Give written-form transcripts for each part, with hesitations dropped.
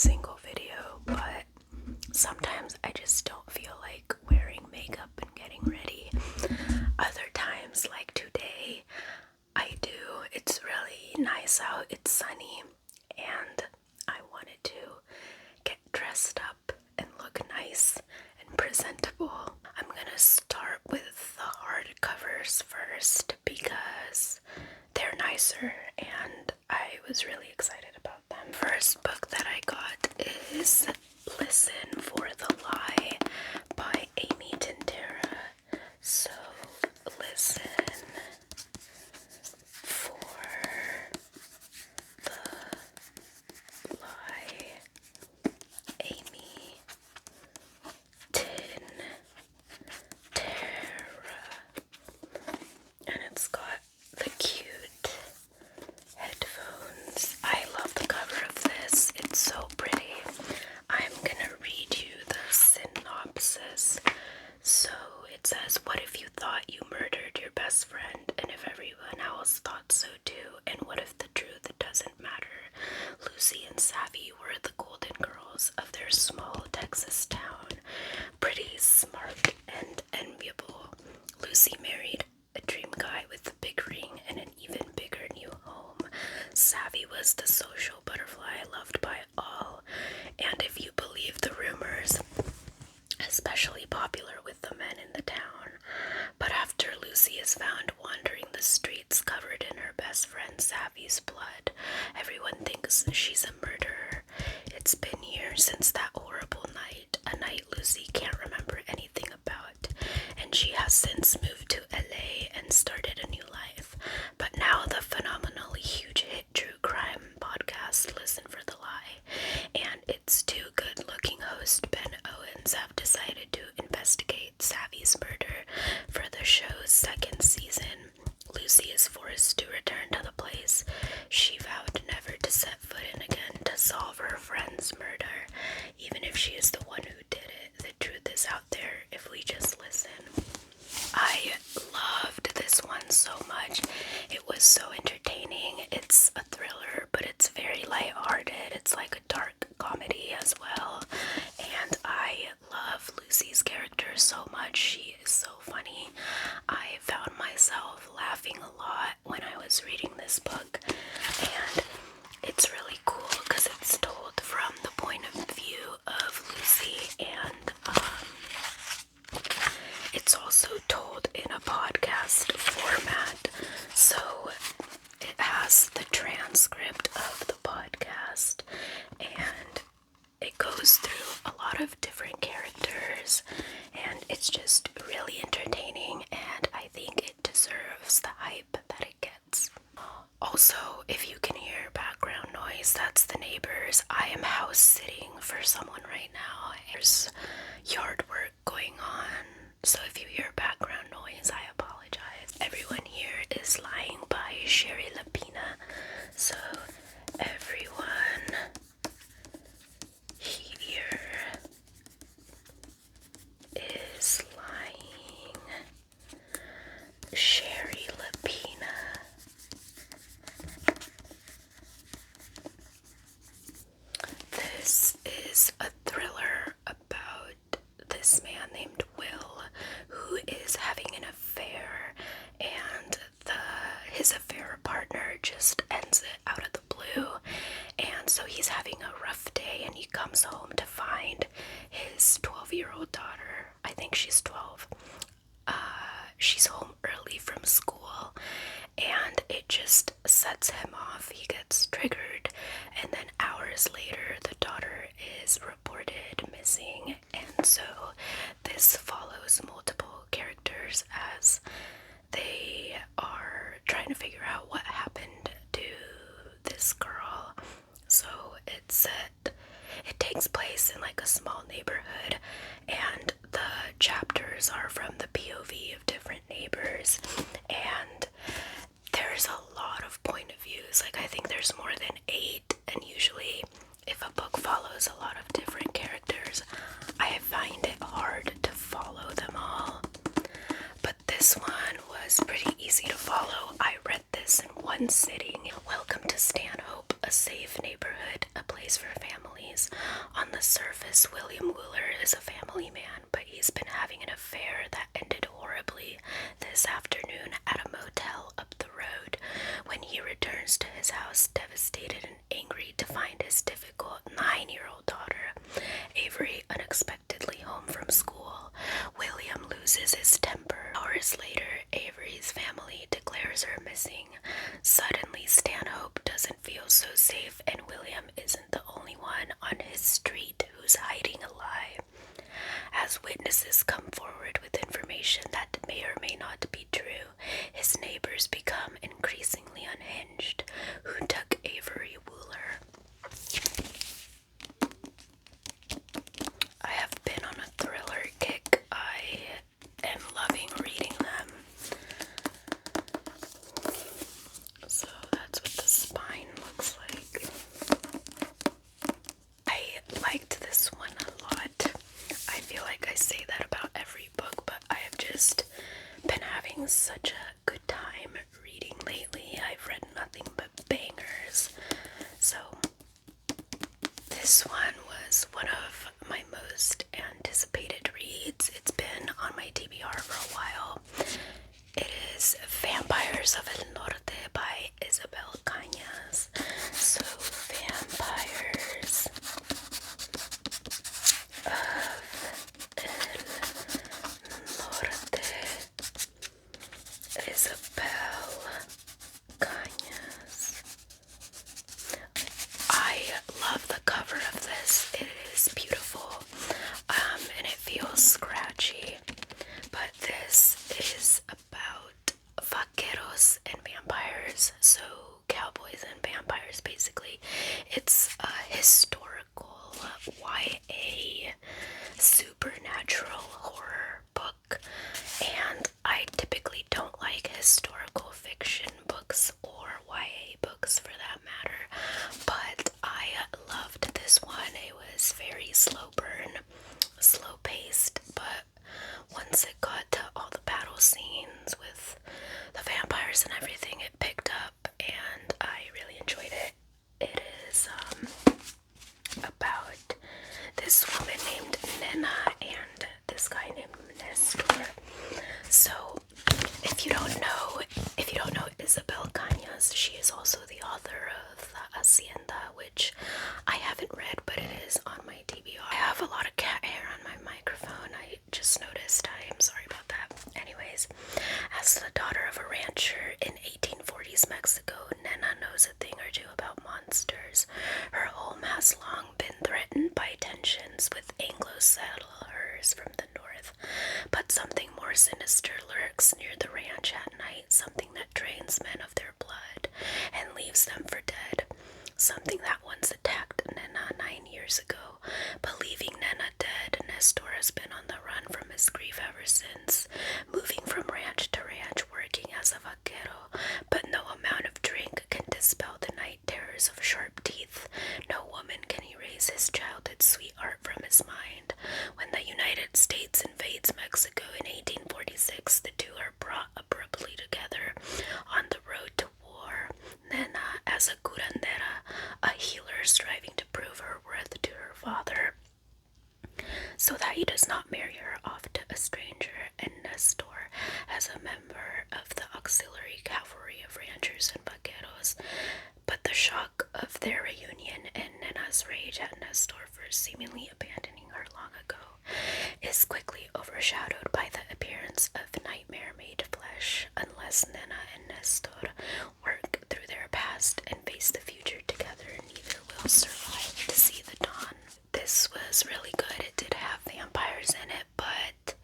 single video, but sometimes I just don't feel like wearing makeup and getting ready. Other times, like today, I do. It's really nice out, it's sunny, and I wanted to get dressed up and look nice and presentable. I'm gonna start with the hardcovers first because they're nicer and I was really excited about them. First book that I got is Listen for the Lie by Amy Tintera. So listen for the lie. Amy Tintera. And it's got the cute headphones. I love the cover of this. It's so pretty. I'm gonna read you the synopsis. So it says, what if you thought you murdered your best friend, and if everyone else thought so too? And what if the truth doesn't matter? Lucy and Savvy were the golden girls of their small Texas town. Pretty, smart, and enviable. Lucy married a dream guy with a big ring and an even bigger new home. Savvy was the social butterfly loved by all, and if you believe the rumors, especially popular with the men in the town. But after Lucy is found wandering the streets covered in her best friend Savvy's blood, everyone thinks she's a murderer. It's been years since that horrible night, a night Lucy can't remember anything about, and she has since moved to LA and started a new life. But now the phenomenally huge hit true crime podcast Listen for the Lie and its two good-looking host Ben Owens have decided to investigate Savvy's murder for the show's second season. Lucy is forced to return to the place she vowed never to set foot in again to solve her friend's murder. Even if she is the one who did it, the truth is out there if we just listen. I loved this one so much. It was so entertaining. It's a thriller, but it's very lighthearted. It's like a dark comedy as well. And I love Lucy's character so much. She is so funny. I found myself laughing a lot when I was reading this book. And it's really cool because it's told from the point of view of Lucy, and it's also told in a podcast format, so it has the transcript of the podcast, and it goes through a lot of different characters, and it's just really entertaining, and I think it deserves the hype that it gets. Also, if you can hear background noise, that's the neighbors. I am house sitting for someone right now. There's yard work going on, so if you hear background noise, I apologize. Everyone here is lying by Sherry Lapina, so everyone here is lying. Sherry Lapina. This is a thriller about this man named Will who is having an affair, and his affair partner just ends it out of the blue, and so he's having a rough day, and he comes home to find his 12-year-old daughter. I think she's 12. She's home early from school, and it just sets him off. He gets triggered, and then hours later the daughter is reported missing, and so this follows multiple characters as they are trying to figure out what happened to this girl. So it takes place in like a small neighborhood, and the chapters are from the POV of different neighbors, and there's a lot of point of views. Like, I think there's more than 8, and usually if a book follows a lot of different characters, I find it hard to follow them all. But this one was pretty easy to follow. I read this in one sitting. Welcome to Stanhope, a a safe neighborhood, a place for families. On the surface, William Wooler is a family man, but he's been having an affair that ended horribly this afternoon at a motel up the road. When he returns to his house, devastated and angry to find his difficult 9-year-old daughter, Avery, unexpectedly home from school, William loses his temper. Hours later, Avery's family declares her missing. Suddenly, Stanhope doesn't feel so safe, and William isn't the only one on his street who's hiding a lie. As witnesses come forward with information that may or may not be true, his neighbors become increasingly unhinged. Who took Avery Wooler? I have been on a thriller kick. I am loving reading them. So that's what the spine looks like. I liked this one a lot. I feel like I say that about every book, but I have just been having such a good time reading lately. I've read nothing but bangers. So this one was one of my most anticipated reads. It's been on my TBR for a while. It is Vampires of El Norte by Isabel Cañas. So, Vampires of El Norte, Isabel Cañas. I love the cover of this. It is beautiful, and it feels scratchy, but this is about vaqueros and vampires, so cowboys and vampires basically. It's a historical YA supernatural horror book, and I typically don't like historical fiction books or YA books for that matter, but I loved this one. It was very slow burn, slow paced, but once it got to all the battle scenes with the vampires and everything, it picked up and I really enjoyed it. It is about this woman named Nena and this guy named Nestor. So if you don't know Isabel Cañas, she is also the author of The Hacienda, which I haven't read, but it is on my TBR. I have a lot of cat hair on my microphone. I just noticed. I am sorry about that. Anyways, as the daughter of a rancher in 1840s Mexico, Nena knows a thing or two about monsters. Her home has long been threatened by tensions with Anglo settlers from the north, but something more sinister lurks near the ranch at night, something that drains men of their blood and leaves them for dead. Something that once attacked Nena 9 years ago. Believing Nena dead, Nestor has been on the run from his grief ever since, moving from ranch to ranch, working as a vaquero, but no amount of drink can dispel the night terrors of sharp teeth. No woman can erase his childhood sweetheart from his mind. When the United States invades Mexico in 1846, the two are brought abruptly together on the road to war. Nena, as a curandera, a healer striving to prove her worth to her father, so that he does not marry her off to a stranger, and Nestor, as a member of the auxiliary cavalry of ranchers and vaqueros. But the shock of their reunion and Nena's rage at Nestor for seemingly abandoning her long ago is quickly overshadowed by the appearance of nightmare-made flesh. Unless Nena and Nestor work through their past and face the future together, neither will survive to see the dawn. This was really good. It did have vampires in it, but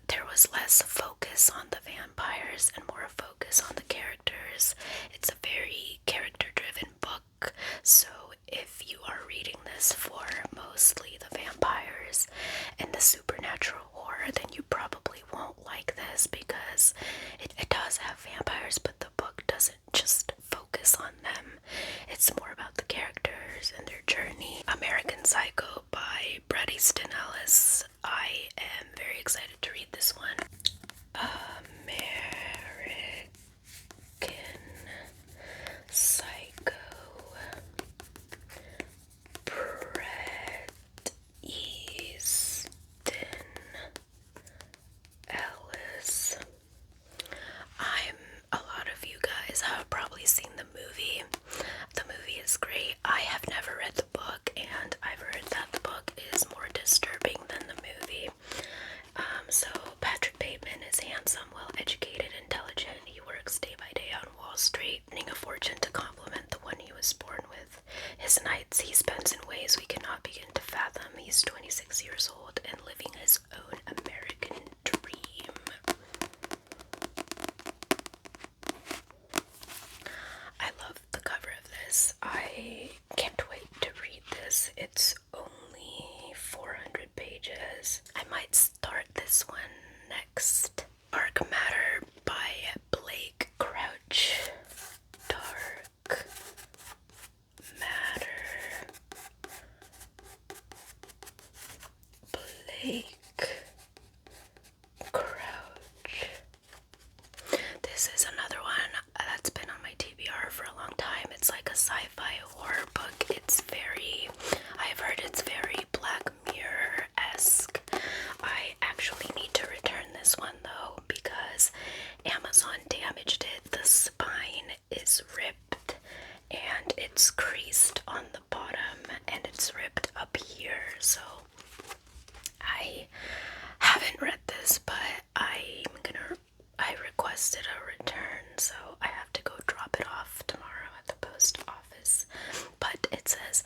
there was less focus on the vampires and more focus on the characters. It's a very character-driven book, so if you are reading this for mostly the vampires and the supernatural horror, then you probably won't like this, because it does have vampires, but the book doesn't just focus on them. It's more about the characters and their journey. American Psycho by Bret Easton Ellis. I am very excited to read this one. American Psycho I've never read the book, and I've heard that the book is more disturbing than the movie. So Patrick Bateman is handsome, well-educated, intelligent. He works day by day on Wall Street, earning a fortune to complement the one he was born with. His nights he spends in ways we cannot begin to fathom. He's 26 years old and living his own American dream. I love the cover of this. I can't wait to read this. It's only 400 pages. I might start this one next. Dark Matter by Blake Crouch. Dark Matter. Blake Crouch. This is another one that's been on my TBR for a long time. It's like a sci-fi horror book. I've heard it's very Black Mirror-esque. I actually need to return this one though because Amazon damaged it. The spine is ripped and it's creased on the bottom and it's ripped up here. So I haven't read this, but I requested a return, so I have to go drop it off tomorrow at the post office. But it says,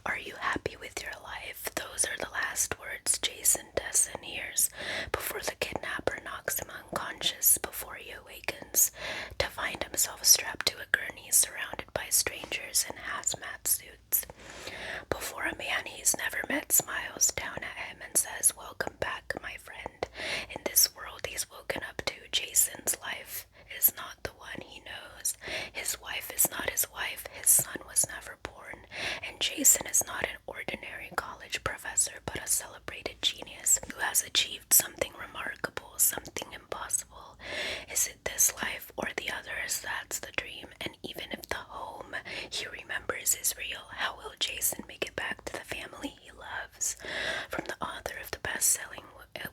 "Are you happy with your life?" Those are the last words Jason Desson hears before the kidnapper knocks him unconscious before he awakens to find himself strapped to a gurney surrounded by strangers in hazmat suits. Before a man he's never met smiles down at him and says, "Welcome back, my friend." In this world he's woken up to, Jason's life is not the one he knows. His wife is not his wife, his son was never born, and Jason is not an ordinary college professor, but a celebrated genius who has achieved something remarkable, something impossible. Is it this life or the others? That's the dream, and even if the home he remembers is real, how will Jason make it back to the family he loves? From the author of the best-selling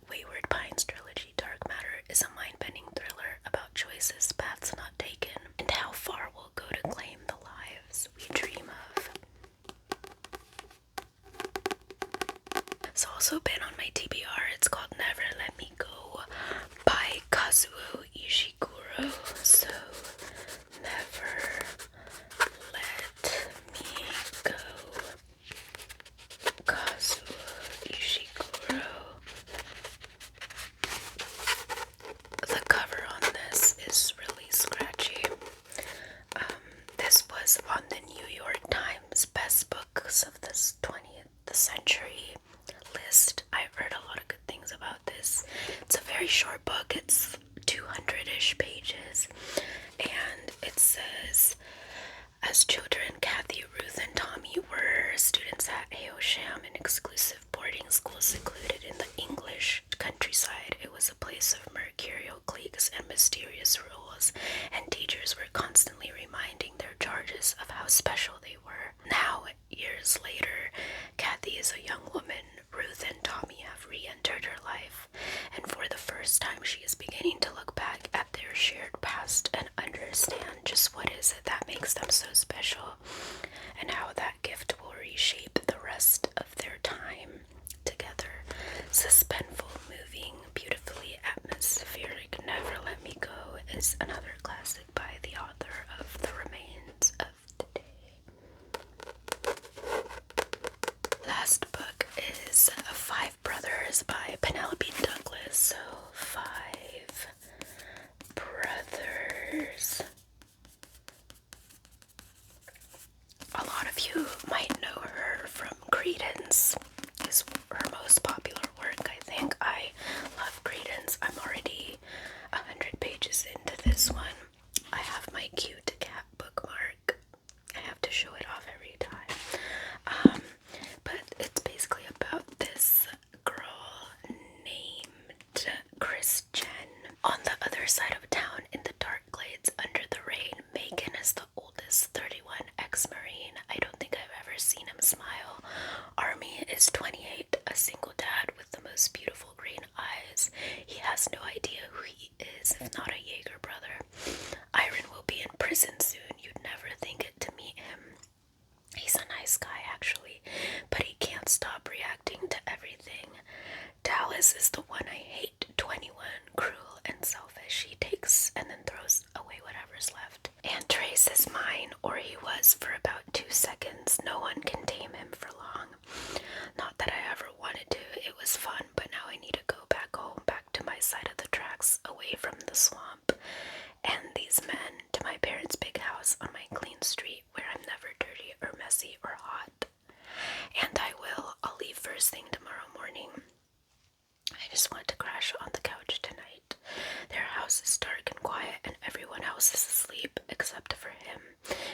Wayward Pines trilogy, Dark Matter is a mind-bending thriller about choices, paths not taken, and how far we'll go to claim the lives we dream of. It's also been on my TBR. It's called Never Let Me Go by Kazuo Ishiguro. So, Never Let Me Go. Kazuo Ishiguro. The cover on this is really scratchy. This was on the New York Times Best Books of the 20th Century list. I've heard a lot of good things about this. It's a very short book. It's 200-ish pages. And it says, as children, Kathy, Ruth, and Tommy were students at Aosham, an exclusive boarding school secluded in the English countryside. It was a place of mercurial cliques and mysterious rules, and teachers were constantly reminding their charges of how special they were. Now, years later, Kathy is a young woman. Ruth and Tommy have re-entered her life, and for the first time she is beginning to look back at their shared past and understand just what is it that makes them so special, and how that gift will reshape the rest of their time together. Suspenseful, moving, beautifully atmospheric. Never Let Me Go is another classic by the author of The Remains of Today. Last book is Five Brothers by Penelope Douglas. So, Five Brothers. A lot of you might know her from Credence, is her most popular work, I think. I love Credence. I'm already 100 pages into this one. I have my cute cat bookmark. I have to show it off every time. But it's basically about this girl named Christian. On the other side of town, in the dark glades under the rain, Megan is the oldest 31 ex-Marine. I don't think I've ever seen him smile. Army is 28, a single dad with the most beautiful green eyes. He has no idea who he is, if not a Jaeger brother. Iron will be in prison soon. You'd never think it to meet him. He's a nice guy was fun, but now I need to go back home, back to my side of the tracks, away from the swamp and these men, to my parents' big house on my clean street where I'm never dirty or messy or hot. And I'll leave first thing tomorrow morning. I just want to crash on the couch tonight. Their house is dark and quiet, and everyone else is asleep except for him.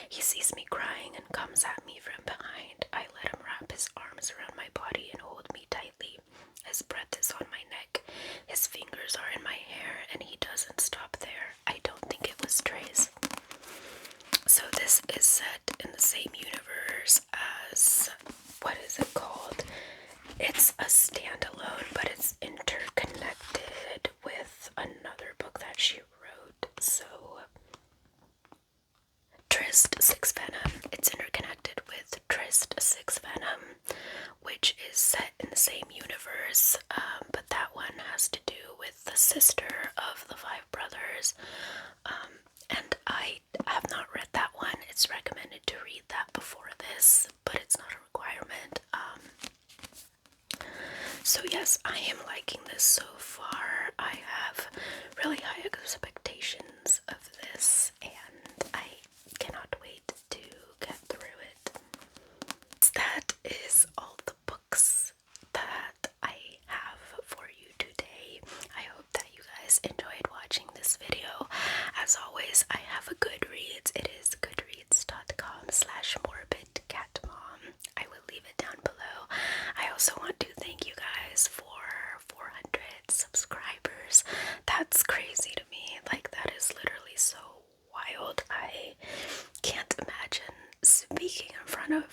He sees me crying and comes at me from behind. I let him wrap his arms around my body and hold me tightly. His breath is on my neck. His fingers are in my hair, and he doesn't stop there. I don't think it was Trey's. So this is set in the same universe as, what is it called? It's a standalone, but it's interconnected with another book that she wrote. So, Tryst Six Venom. It's interconnected with Tryst Six Venom, which is set in the same universe, but that one has to do with the sister of the five brothers. And I have not read that one. It's recommended to read that before this, but it's not a requirement. So yes, I am liking this so far. I have really high expectations of this, and I cannot wait to get through it. That is all the books that I have for you today. I hope that you guys enjoyed watching this video. As always, I have a Goodreads. It is goodreads.com/morbidcatmom. I will leave it down below. I also want to thank you guys for 400 subscribers. That's crazy to me. Like, that is literally so wild. I can't imagine speaking in front of